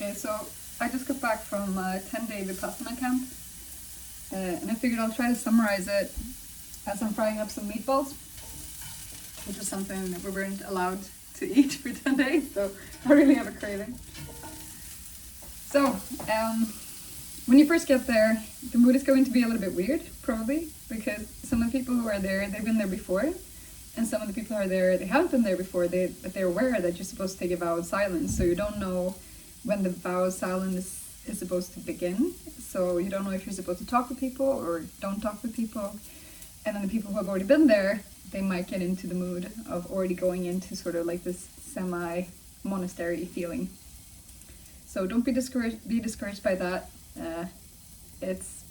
Okay, so I just got back from a 10-day Vipassana camp, and I figured I'll try to summarize it as I'm frying up some meatballs, which is something that we weren't allowed to eat for 10 days, so I really have a craving. So, when you first get there, the mood is going to be a little bit weird, probably, because some of the people who are there, they've been there before, and some of the people who are there, they haven't been there before, but they're aware that you're supposed to take a vow of silence, so you don't know when the vow of silence is supposed to begin. So you don't know if you're supposed to talk with people or don't talk with people. And then the people who have already been there, they might get into the mood of already going into sort of like this semi-monastery feeling. So don't be discouraged by that. It's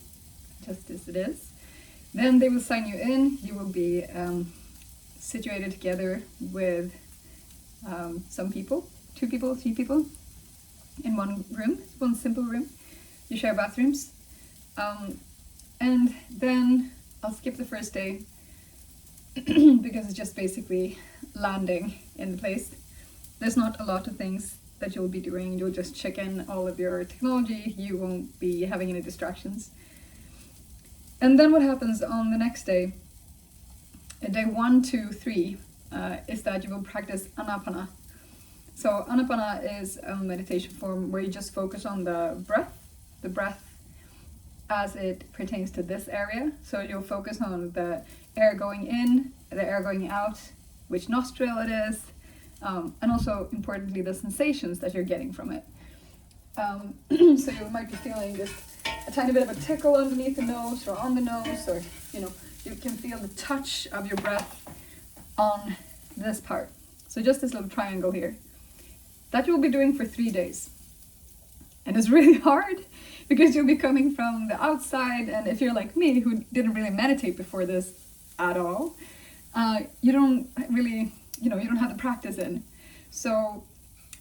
just as it is. Then they will sign you in. You will be situated together with some people, 2 people, 3 people, in one room, one simple room. You share bathrooms. And then I'll skip the first day because it's just basically landing in the place. There's not a lot of things that you'll be doing. You'll just check in all of your technology. You won't be having any distractions. And then what happens on the next day, day 1, 2, 3, is that you will practice Anapana. So Anapana is a meditation form where you just focus on the breath as it pertains to this area. So you'll focus on the air going in, the air going out, which nostril it is, and also importantly the sensations that you're getting from it. So you might be feeling just a tiny bit of a tickle underneath the nose or on the nose, or you can feel the touch of your breath on this part. So just this little triangle here. That you'll be doing for 3 days. And it's really hard because you'll be coming from the outside, and if you're like me who didn't really meditate before this at all, you don't really, you don't have the practice in. So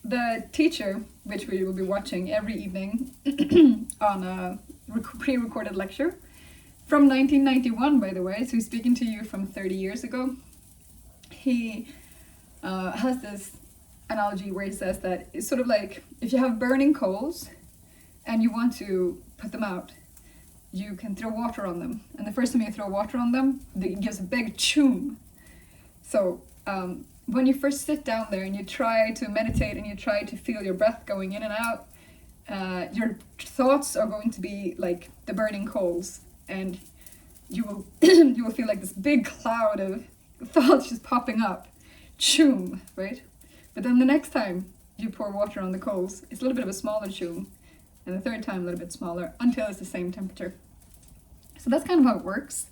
the teacher, which we will be watching every evening on a pre-recorded lecture from 1991, by the way, so he's speaking to you from 30 years ago. He has this analogy where he says that it's sort of like if you have burning coals and you want to put them out, you can throw water on them, and the first time you throw water on them, it gives a big choom. So when you first sit down there and you try to meditate and you try to feel your breath going in and out, your thoughts are going to be like the burning coals, and you will you will feel like this big cloud of thoughts just popping up, choom, right? But then the next time you pour water on the coals, it's a little bit of a smaller choom, and the third time a little bit smaller, until it's the same temperature. So that's kind of how it works.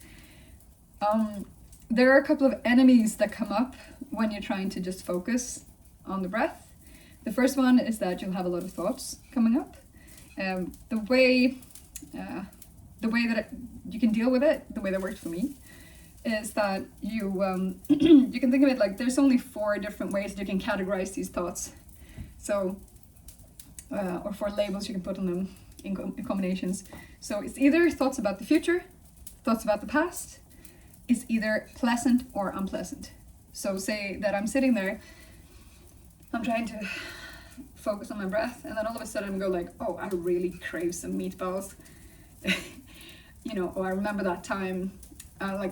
There are a couple of enemies that come up when you're trying to just focus on the breath. The first one is that you'll have a lot of thoughts coming up. The way that you can deal with it, the way that worked for me, is that you you can think of it like there's only 4 different ways that you can categorize these thoughts. So, or 4 labels you can put on them in combinations. So it's either thoughts about the future, thoughts about the past. It's either pleasant or unpleasant. So say that I'm sitting there, I'm trying to focus on my breath, and then all of a sudden I go like, oh, I really crave some meatballs. Or I remember that time. I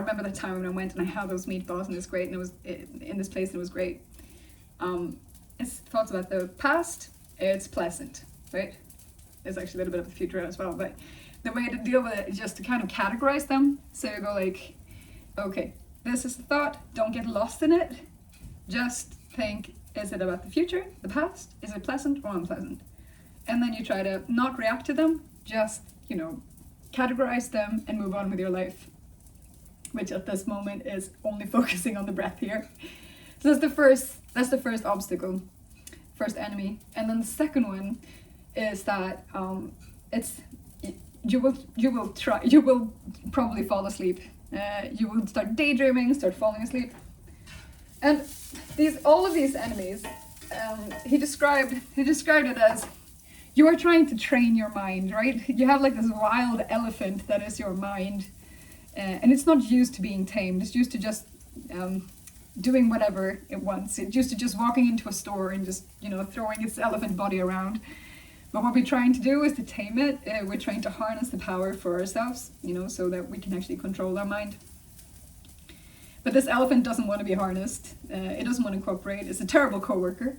remember the time when I went and I had those meatballs and it was great, and it was in this place and it was great. It's thoughts about the past, it's pleasant, right? There's actually a little bit of the future as well, but the way to deal with it is just to kind of categorize them. So you go like, okay, this is a thought, don't get lost in it. Just think, is it about the future, the past? Is it pleasant or unpleasant? And then you try to not react to them, just, categorize them and move on with your life, which at this moment is only focusing on the breath here. So that's the first obstacle, first enemy. And then the second one is that you will probably fall asleep. You will start daydreaming, start falling asleep. And all of these enemies, he described it as, you are trying to train your mind, right? You have like this wild elephant that is your mind, and it's not used to being tamed. It's used to just doing whatever it wants. It's used to just walking into a store and just, throwing its elephant body around. But what we're trying to do is to tame it. We're trying to harness the power for ourselves, so that we can actually control our mind. But this elephant doesn't want to be harnessed. It doesn't want to cooperate. It's a terrible coworker.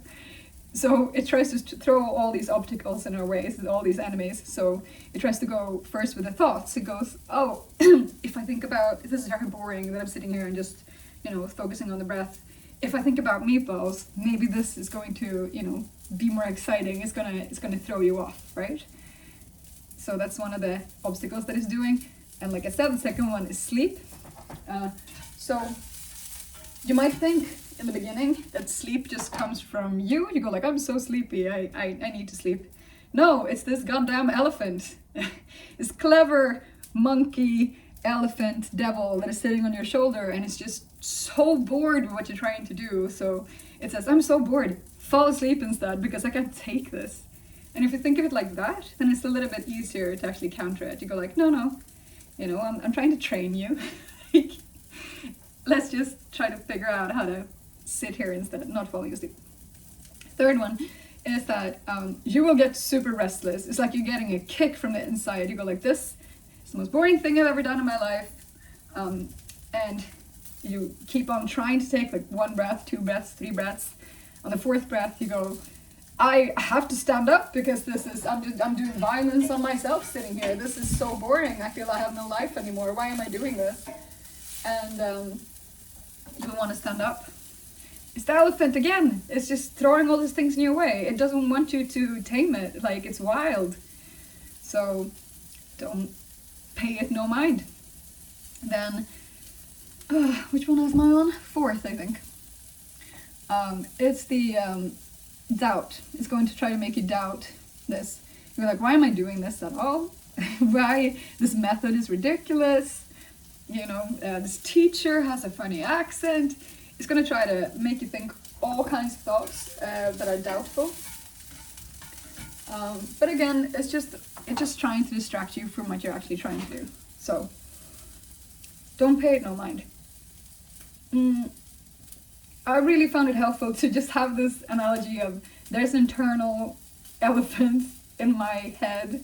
So it tries to throw all these obstacles in our ways, all these enemies. So it tries to go first with the thoughts. It goes, oh, if I think about, this is very boring that I'm sitting here and just, focusing on the breath. If I think about meatballs, maybe this is going to, be more exciting. It's gonna throw you off, right? So that's one of the obstacles that it's doing. And like I said, the second one is sleep. So you might think in the beginning that sleep just comes from you. You go like, I'm so sleepy, I need to sleep. No, it's this goddamn elephant. This clever monkey, elephant, devil that is sitting on your shoulder, and it's just so bored with what you're trying to do. So it says, I'm so bored, fall asleep instead, because I can't take this. And if you think of it like that, then it's a little bit easier to actually counter it. You go like, no, I'm trying to train you. Let's just try to figure out how to sit here instead of not falling asleep. Third one is that you will get super restless. It's like you're getting a kick from the inside. You go like, this is the most boring thing I've ever done in my life. And you keep on trying to take like 1 breath, 2 breaths, 3 breaths. On the 4th breath, you go, I have to stand up because I'm doing violence on myself sitting here. This is so boring. I feel I have no life anymore. Why am I doing this? And you want to stand up. It's the elephant again. It's just throwing all these things in your way. It doesn't want you to tame it. Like, it's wild. So don't pay it no mind. Then, which one is my on? 4th, I think. It's the doubt. It's going to try to make you doubt this. You're like, why am I doing this at all? Why? This method is ridiculous. This teacher has a funny accent. It's going to try to make you think all kinds of thoughts that are doubtful. But again, it's just trying to distract you from what you're actually trying to do. So don't pay it no mind. I really found it helpful to just have this analogy of there's an internal elephant in my head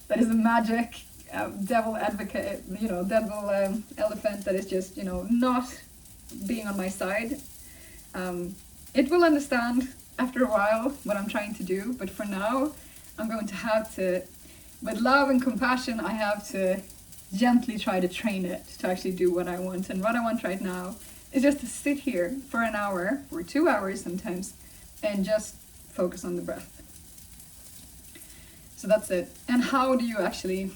that is a magic devil advocate, devil elephant that is just, not being on my side. It will understand after a while what I'm trying to do, but for now, I'm going to have to, with love and compassion, I have to gently try to train it to actually do what I want. And what I want right now is just to sit here for an hour, or 2 hours sometimes, and just focus on the breath. So that's it. And how do you actually,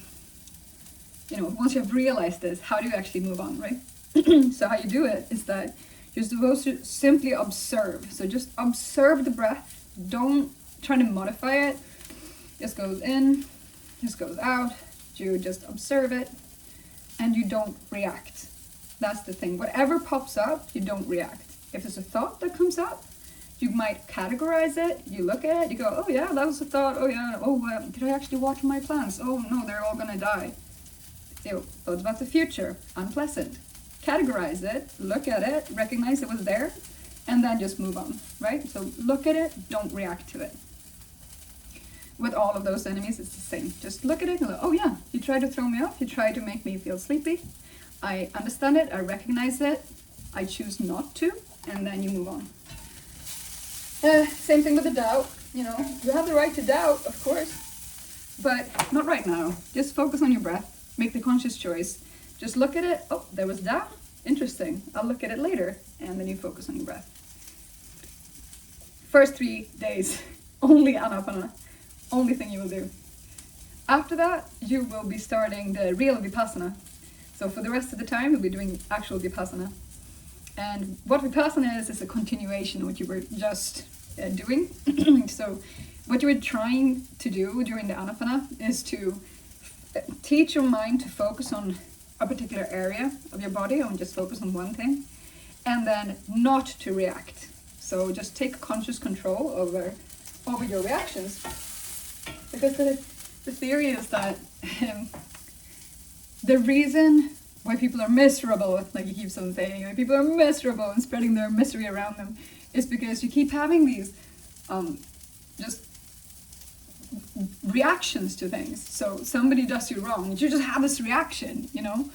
once you have realized this, how do you actually move on, right? So how you do it is that you're supposed to simply observe. So just observe the breath. Don't try to modify it. Just goes in, just goes out. You just observe it, and you don't react. That's the thing. Whatever pops up, you don't react. If there's a thought that comes up, you might categorize it. You look at it, you go, oh yeah, that was a thought. Oh yeah, did I actually water my plants? Oh no, they're all gonna die. Thoughts about the future, unpleasant. Categorize it, look at it, recognize it was there, and then just move on, right? So look at it, don't react to it. With all of those enemies, it's the same. Just look at it and go, oh yeah, you tried to throw me off, you tried to make me feel sleepy. I understand it, I recognize it, I choose not to, and then you move on. Same thing with the doubt, you have the right to doubt, of course, but not right now. Just focus on your breath, make the conscious choice. Just look at it, oh, there was doubt, interesting, I'll look at it later, and then you focus on your breath. First 3 days, only Anapana, only thing you will do. After that, you will be starting the real Vipassana. So for the rest of the time, you'll be doing actual Vipassana. And what Vipassana is a continuation of what you were just doing. So what you were trying to do during the Anapana is to teach your mind to focus on a particular area of your body, and just focus on one thing, and then not to react. So just take conscious control over your reactions. Because the theory is that the reason why people are miserable, like he keeps on saying, like people are miserable and spreading their misery around them, is because you keep having these just reactions to things. So somebody does you wrong, you just have this reaction, you know.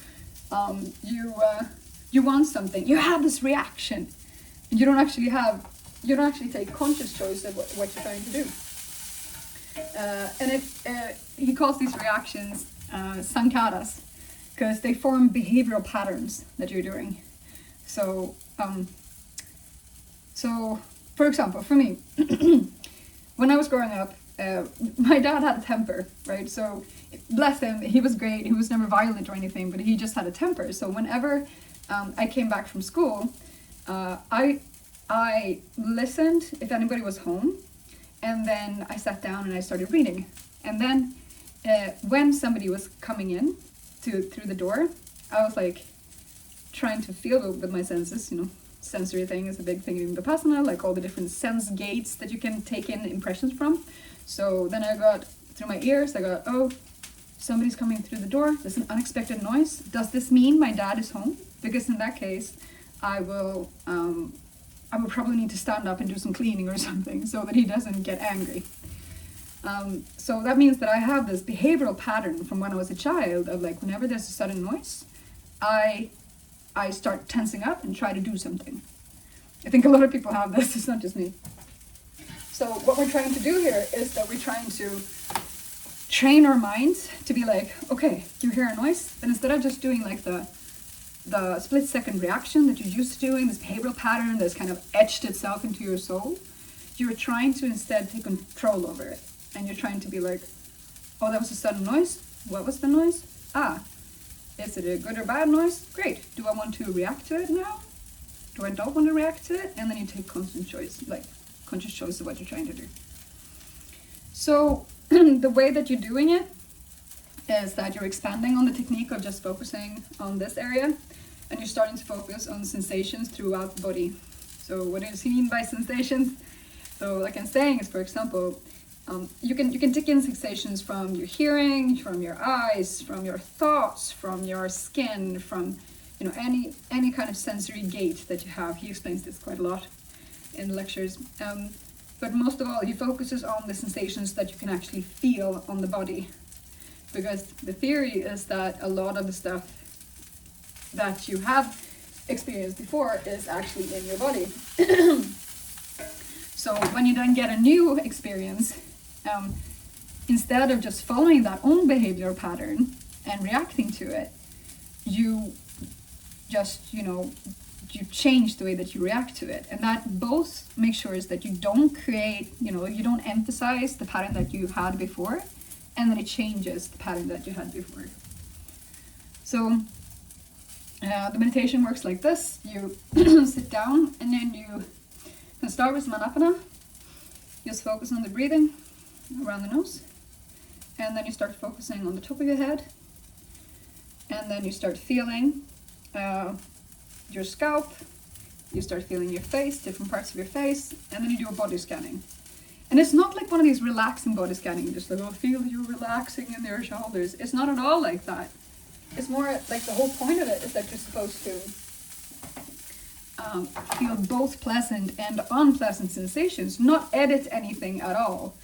You want something, you have this reaction, and you don't actually take conscious choice of what you're trying to do. And he calls these reactions sankharas, because they form behavioral patterns that you're doing. So for example, for me, when I was growing up, my dad had a temper, right? So bless him, he was great, he was never violent or anything, but he just had a temper. So whenever I came back from school, I listened if anybody was home, and then I sat down and I started reading. And then when somebody was coming in through the door, I was like trying to feel with my senses, you know. Sensory thing is a big thing in Vipassana, like all the different sense gates that you can take in impressions from. So then I got through my ears, I got, oh, somebody's coming through the door, there's an unexpected noise. Does this mean my dad is home? Because in that case, I will probably need to stand up and do some cleaning or something so that he doesn't get angry. So that means that I have this behavioral pattern from when I was a child of like, whenever there's a sudden noise, I start tensing up and try to do something. I think a lot of people have this, it's not just me. So what we're trying to do here is that we're trying to train our minds to be like, okay, you hear a noise, and instead of just doing like the split-second reaction that you're used to doing, this behavioral pattern that's kind of etched itself into your soul, you're trying to instead take control over it. And you're trying to be like, oh, that was a sudden noise. What was the noise? Is it a good or bad noise? Great. Do I want to react to it now? Do I not want to react to it? And then you take conscious choice of what you're trying to do. So the way that you're doing it is that you're expanding on the technique of just focusing on this area, and you're starting to focus on sensations throughout the body. So what does he mean by sensations? So like I'm saying is, for example, you can take in sensations from your hearing, from your eyes, from your thoughts, from your skin, from any kind of sensory gate that you have. He explains this quite a lot in lectures. But most of all, he focuses on the sensations that you can actually feel on the body. Because the theory is that a lot of the stuff that you have experienced before is actually in your body. So when you then get a new experience, instead of just following that own behavior pattern and reacting to it, you just, you change the way that you react to it. And that both makes sure is that you don't create, you don't emphasize the pattern that you had before, and then it changes the pattern that you had before. So the meditation works like this. You sit down, and then you can start with Manapana. Just focus on the breathing around the nose, and then you start focusing on the top of your head, and then you start feeling your scalp, you start feeling your face, different parts of your face, and then you do a body scanning. And it's not like one of these relaxing body scanning, just like, oh, feel you relaxing in your shoulders. It's not at all like that. It's more like the whole point of it is that you're supposed to feel both pleasant and unpleasant sensations, not edit anything at all.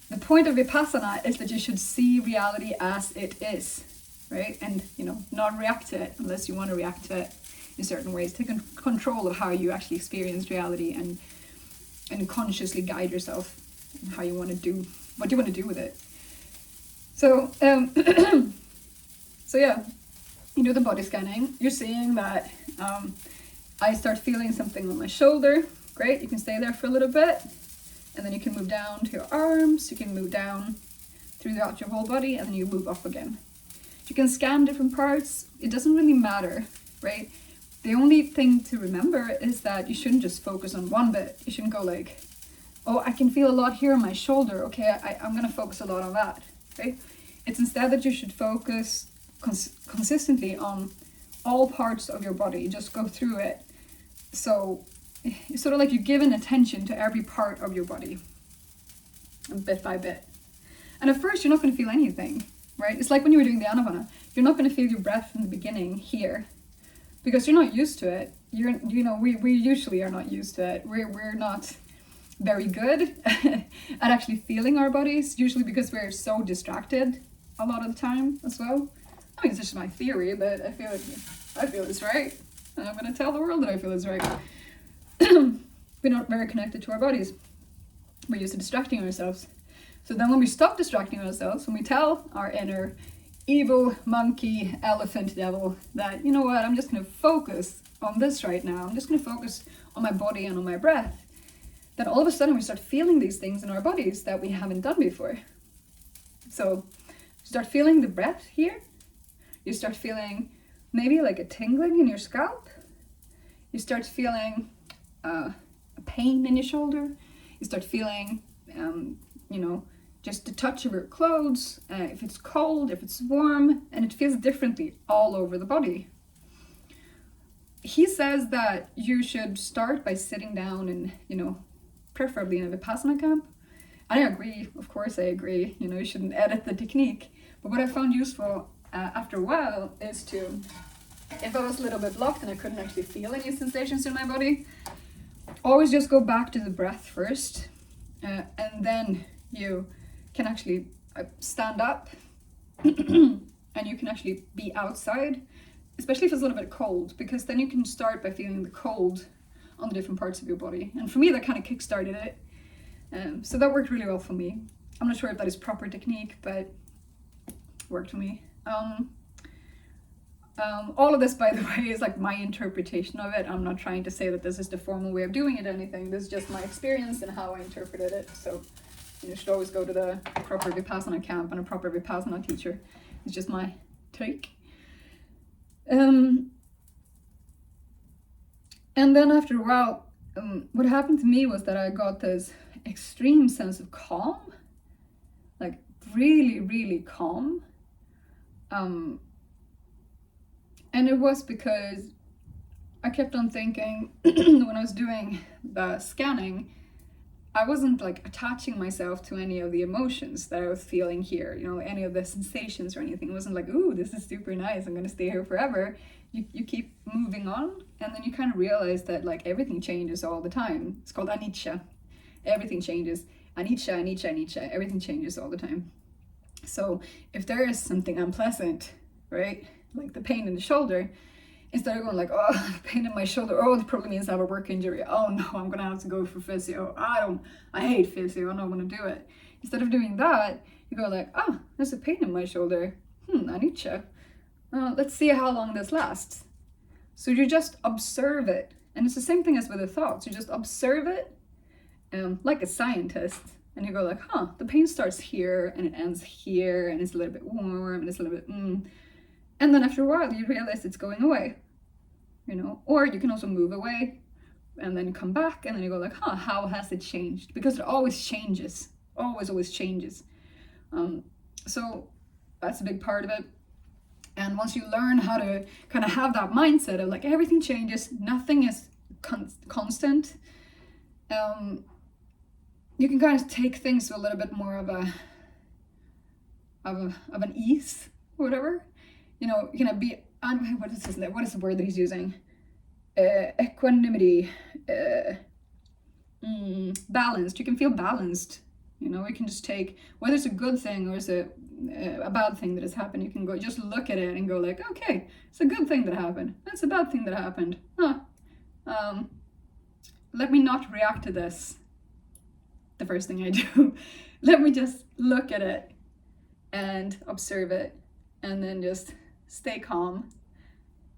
The point of Vipassana is that you should see reality as it is, right? And, not react to it unless you want to react to it in certain ways. Take control of how you actually experience reality and consciously guide yourself in how you want to do, what you want to do with it. So, so yeah, you do the body scanning. You're seeing that I start feeling something on my shoulder. Great, you can stay there for a little bit. And then you can move down to your arms, you can move down throughout your whole body, and then you move up again. You can scan different parts. It doesn't really matter, right? The only thing to remember is that you shouldn't just focus on one bit. You shouldn't go like, oh, I can feel a lot here on my shoulder. Okay, I'm going to focus a lot on that, right? It's instead that you should focus consistently on all parts of your body. Just go through it. So it's sort of like you're giving attention to every part of your body, bit by bit. And at first, you're not going to feel anything. right? It's like when you were doing the anapana. You're not going to feel your breath in the beginning here because you're not used to it. We usually are not used to it. We're not very good at actually feeling our bodies, usually because we're so distracted a lot of the time as well. I mean, it's just my theory, but I feel it's right. And I'm going to tell the world that I feel it's right. We're not very connected to our bodies. We're used to distracting ourselves. So then when we stop distracting ourselves, when we tell our inner evil monkey, elephant, devil that, you know what, I'm just going to focus on this right now. I'm just going to focus on my body and on my breath. Then all of a sudden we start feeling these things in our bodies that we haven't done before. So start feeling the breath here. You start feeling maybe like a tingling in your scalp. You start feeling a pain in your shoulder. You start feeling, just the touch of your clothes, if it's cold, if it's warm, and it feels differently all over the body. He says that you should start by sitting down and, preferably in a Vipassana camp. I agree, of course I agree, you shouldn't edit the technique. But what I found useful after a while is to, if I was a little bit blocked and I couldn't actually feel any sensations in my body, always just go back to the breath first, and then you can actually stand up and you can actually be outside, especially if it's a little bit cold, because then you can start by feeling the cold on the different parts of your body. And for me, that kind of kick-started it. So that worked really well for me. I'm not sure if that is proper technique, but it worked for me. All of this, by the way, is like my interpretation of it. I'm not trying to say that this is the formal way of doing it or anything. This is just my experience and how I interpreted it. So you should always go to the proper Vipassana camp and a proper Vipassana teacher. It's just my take. And then after a while, what happened to me was that I got this extreme sense of calm, like really, really calm. And it was because I kept on thinking when I was doing the scanning, I wasn't like attaching myself to any of the emotions that I was feeling here, any of the sensations or anything. It wasn't like, ooh, this is super nice, I'm gonna stay here forever. You keep moving on, and then you kind of realize that like everything changes all the time. It's called anicca. Everything changes. Anicca, anicca, anicca. Everything changes all the time. So if there is something unpleasant, right, like the pain in the shoulder, instead of going like, oh, pain in my shoulder, oh, it probably means I have a work injury, oh no, I'm gonna have to go for physio, I hate physio, I don't want to do it. Instead of doing that, you go like, oh, there's a pain in my shoulder, anicca, let's see how long this lasts. So you just observe it, and it's the same thing as with the thoughts. You just observe it, like a scientist, and you go like, the pain starts here and it ends here, and it's a little bit warm and it's a little bit and then after a while you realize it's going away, or you can also move away and then come back, and then you go like, how has it changed? Because it always changes, always changes. So that's a big part of it. And once you learn how to kind of have that mindset of like everything changes, nothing is constant, you can kind of take things to a little bit more of an ease, or whatever. You can be, what is the word that he's using? Equanimity, balanced. You can feel balanced. You can just take, whether it's a good thing or it's a bad thing that has happened, you can go just look at it and go like, okay, it's a good thing that happened. That's a bad thing that happened. Let me not react to this. The first thing I do. Let me just look at it and observe it, and then just stay calm,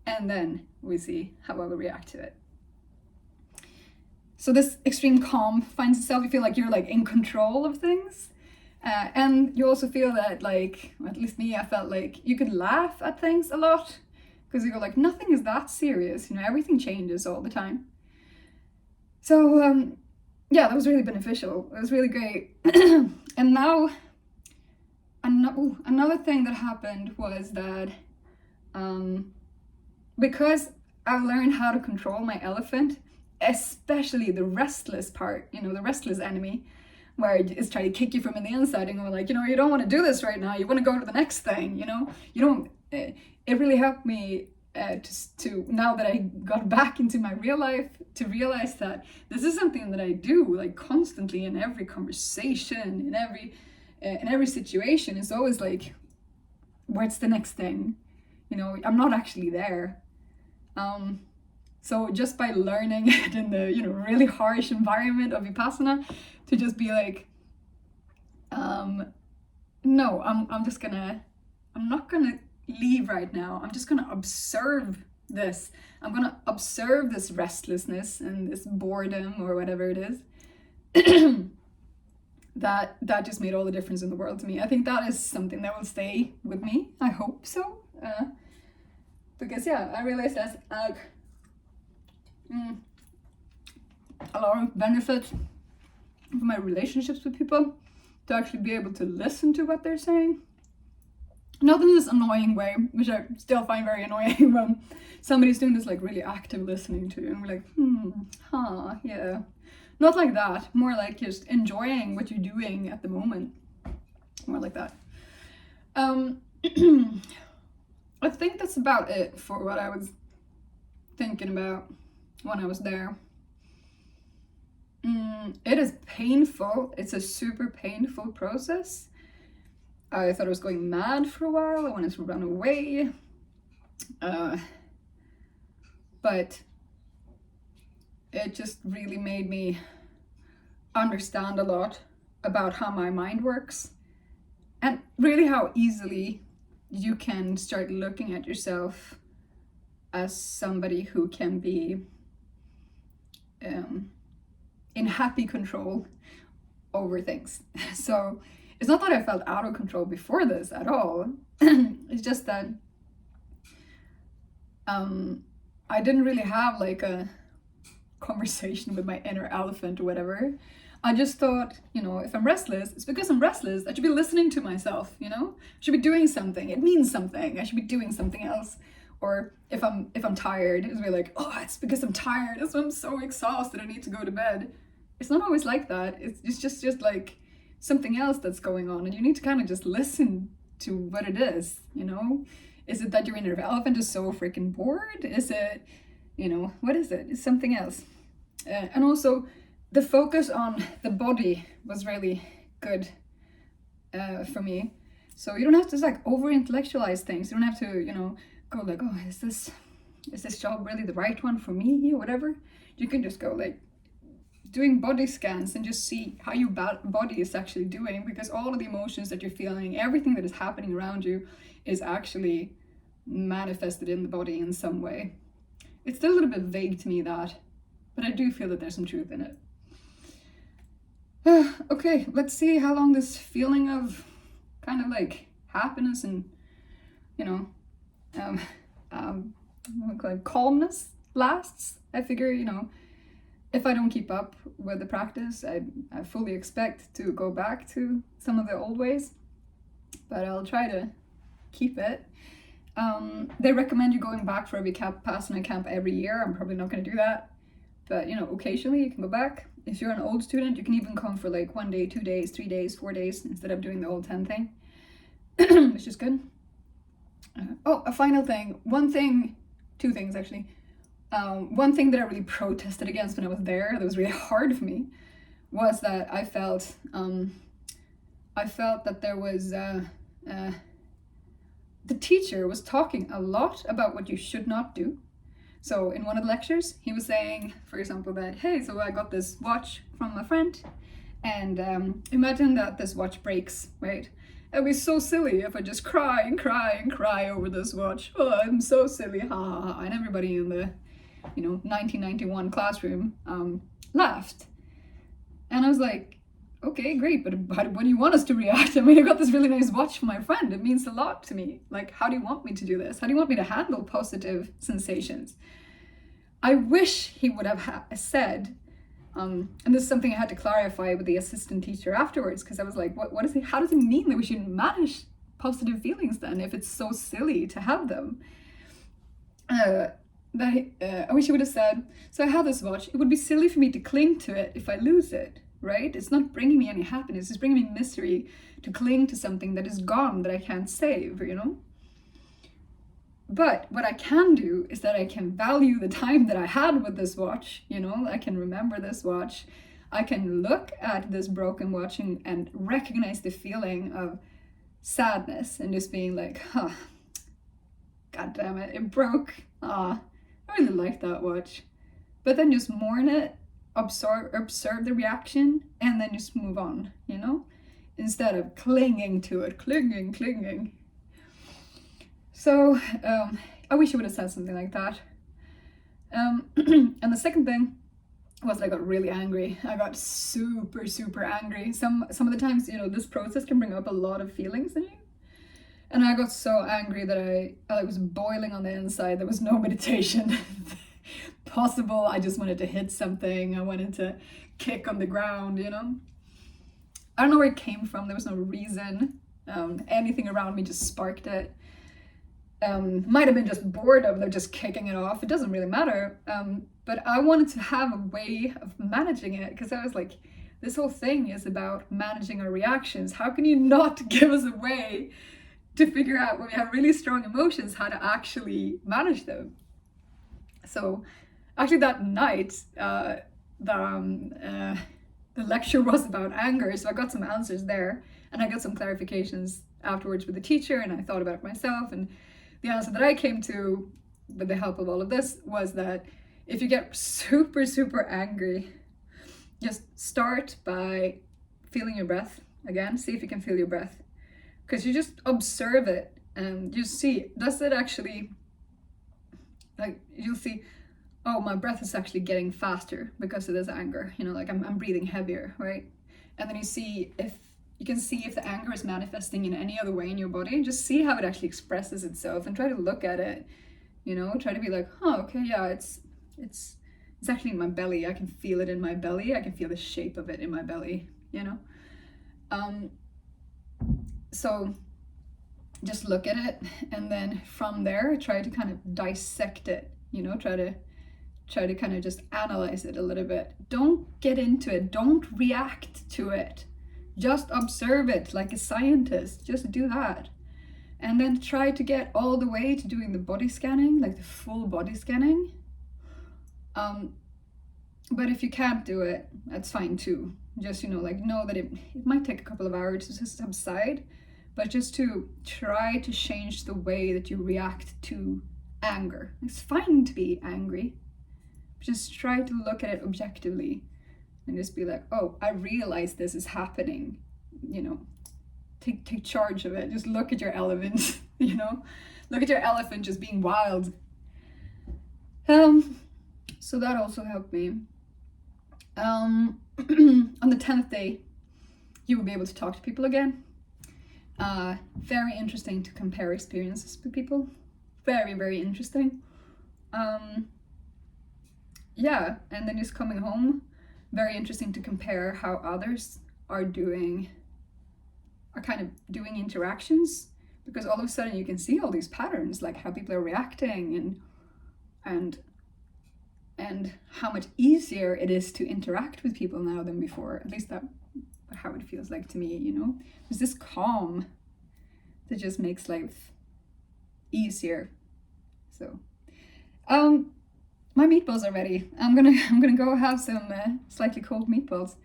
and then we see how I will react to it. So this extreme calm finds itself, you feel like you're like in control of things, and you also feel that like, at least me, I felt like you could laugh at things a lot, because you go like, nothing is that serious, everything changes all the time. So yeah, that was really beneficial. It was really great. And now another thing that happened was that because I learned how to control my elephant, especially the restless part, the restless enemy, where it's trying to kick you from the inside and go like, you know, you don't want to do this right now. You want to go to the next thing, you know. You don't. It really helped me to now that I got back into my real life to realize that this is something that I do like constantly in every conversation, in every situation. It's always like, what's the next thing? You know, I'm not actually there. So just by learning it in the, you know, really harsh environment of Vipassana, to just be like, no, I'm not gonna leave right now. I'm just gonna observe this. I'm gonna observe this restlessness and this boredom or whatever it is. that just made all the difference in the world to me. I think that is something that will stay with me. I hope so. Because yeah, I realized that's like a lot of benefits for my relationships with people, to actually be able to listen to what they're saying. Not in this annoying way, which I still find very annoying when somebody's doing this like really active listening to you and we're like, yeah. Not like that, more like just enjoying what you're doing at the moment. More like that. I think that's about it for what I was thinking about when I was there. It is painful. It's a super painful process. I thought I was going mad for a while. I wanted to run away. But it just really made me understand a lot about how my mind works, and really how easily you can start looking at yourself as somebody who can be in happy control over things. So it's not that I felt out of control before this at all. It's just that I didn't really have like a conversation with my inner elephant or whatever. I just thought, you know, if I'm restless, it's because I'm restless. I should be listening to myself, you know? I should be doing something. It means something. I should be doing something else. Or if I'm tired, it's be like, oh, it's because I'm tired. That's why I'm so exhausted. I need to go to bed. It's not always like that. It's just like something else that's going on, and you need to kind of just listen to what it is, you know? Is it that your inner elephant is so freaking bored? Is it, you know, what is it? It's something else. And also, the focus on the body was really good for me. So you don't have to like over intellectualize things. You don't have to, you know, go like, oh, is this job really the right one for me or whatever? You can just go like doing body scans and just see how your body is actually doing, because all of the emotions that you're feeling, everything that is happening around you is actually manifested in the body in some way. It's still a little bit vague to me, that, but I do feel that there's some truth in it. Okay, let's see how long this feeling of kind of like happiness and, you know, like calmness lasts. I figure, you know, if I don't keep up with the practice, I fully expect to go back to some of the old ways, but I'll try to keep it. They recommend you going back for a Vipassana camp every year. I'm probably not going to do that, but you know, occasionally you can go back. If you're an old student, you can even come for like 1 day, 2 days, 3 days, 4 days instead of doing the whole 10 thing, which is good. Oh, a final thing. Two things actually. One thing that I really protested against when I was there, that was really hard for me, was that I felt that there was the teacher was talking a lot about what you should not do. So in one of the lectures, he was saying, for example, that, hey, so I got this watch from a friend, and imagine that this watch breaks, right? It would be so silly if I just cry and cry and cry over this watch. Oh, I'm so silly, ha ha ha. And everybody in the, you know, 1991 classroom laughed. And I was like, okay, great, but how do you want us to react? I mean, I got this really nice watch from my friend. It means a lot to me. Like, how do you want me to do this? How do you want me to handle positive sensations? I wish he would have said, and this is something I had to clarify with the assistant teacher afterwards, because I was like, what is he? How does it mean that we should manage positive feelings then, if it's so silly to have them? I wish he would have said, so I have this watch. It would be silly for me to cling to it if I lose it, right? It's not bringing me any happiness. It's bringing me misery to cling to something that is gone, that I can't save, you know? But what I can do is that I can value the time that I had with this watch, you know? I can remember this watch. I can look at this broken watch and recognize the feeling of sadness and just being like, huh, God damn it, it broke. I really like that watch. But then just mourn it, observe the reaction, and then just move on, you know? Instead of clinging to it, clinging. So I wish I would have said something like that. And the second thing was I got really angry. I got super angry. Some of the times, you know, this process can bring up a lot of feelings in you. And I got so angry that I was boiling on the inside. There was no meditation possible. I just wanted to hit something. I wanted to kick on the ground, you know. I don't know where it came from. There was no reason. Anything around me just sparked it. Might have been just boredom. They're just kicking it off. It doesn't really matter. But I wanted to have a way of managing it, because I was like, this whole thing is about managing our reactions. How can you not give us a way to figure out, when we have really strong emotions, how to actually manage them? So actually that night, the lecture was about anger, so I got some answers there, and I got some clarifications afterwards with the teacher, and I thought about it myself, and the answer that I came to with the help of all of this was that if you get super angry, just start by feeling your breath again. See if you can feel your breath, because you just observe it and you see, does it actually, like, you'll see, oh, my breath is actually getting faster because of this anger, you know, like I'm breathing heavier, right? And then you see if you can see if the anger is manifesting in any other way in your body. Just see how it actually expresses itself and try to look at it, you know, try to be like, oh, okay, yeah, it's actually in my belly. I can feel it in my belly. I can feel the shape of it in my belly, you know? So just look at it, and then from there, try to kind of dissect it, you know, try to kind of just analyze it a little bit. Don't get into it. Don't react to it. Just observe it like a scientist. Just do that. And then try to get all the way to doing the body scanning, like the full body scanning. But if you can't do it, that's fine too. Just, you know, like know that it might take a couple of hours to subside, but just to try to change the way that you react to anger. It's fine to be angry. Just try to look at it objectively and just be like, oh, I realize this is happening, you know. Take charge of it. Just look at your elephant, you know. Look at your elephant just being wild. So that also helped me. On the 10th day, you will be able to talk to people again. Very interesting to compare experiences with people. Very interesting. Yeah, and then just coming home, very interesting to compare how others are kind of doing interactions, because all of a sudden you can see all these patterns, like how people are reacting and how much easier it is to interact with people now than before. At least that's how it feels like to me, you know. There's this calm that just makes life easier. So my meatballs are ready. I'm gonna go have some slightly cold meatballs.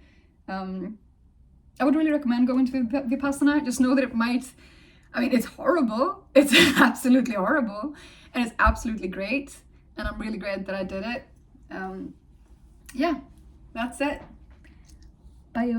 I would really recommend going to Vipassana. Just know that it might, I mean, it's horrible. It's absolutely horrible, and it's absolutely great. And I'm really glad that I did it. Yeah, that's it. Bye.